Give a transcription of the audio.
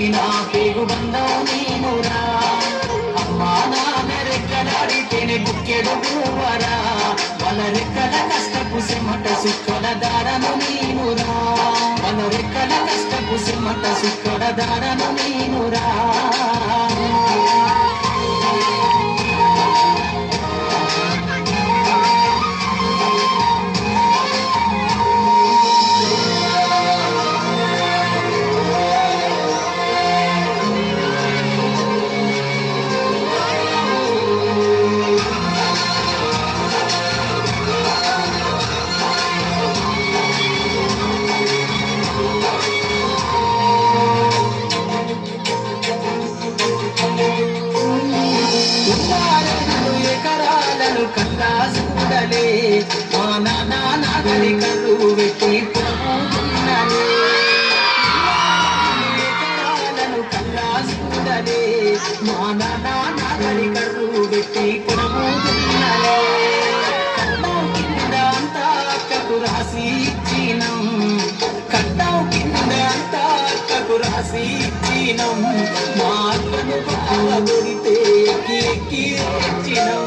నా పేగు బంధం నీనురా అమ్మా నాన్న రెక్కలాడితేనే బుక్కెడు పువ్వరా వాళ్ళ రెక్కల కష్టపు సిమ్మట సుక్కల దారను నీనురా వాళ్ళ రెక్కల కష్టపు సిమ్మట సుక్కల దారను నీనురా కన్నా చూడలే మా నాన్న నాగలి కళ్ళు పెట్టి పురుగుతున్నలే ఎకరాలను కన్నా చూడలే మా నాన్న నాగలి కళ్ళు పెట్టి పురుగుతున్నలే కట్టం కింద అంతా అక్కకు రాసి ఇచ్చినం కట్టం కింద అంతా అక్కకు రాసి ఇచ్చినం మా అక్కను బాగా కొడితే ఎక్కి ఎక్కి ఇచ్చినం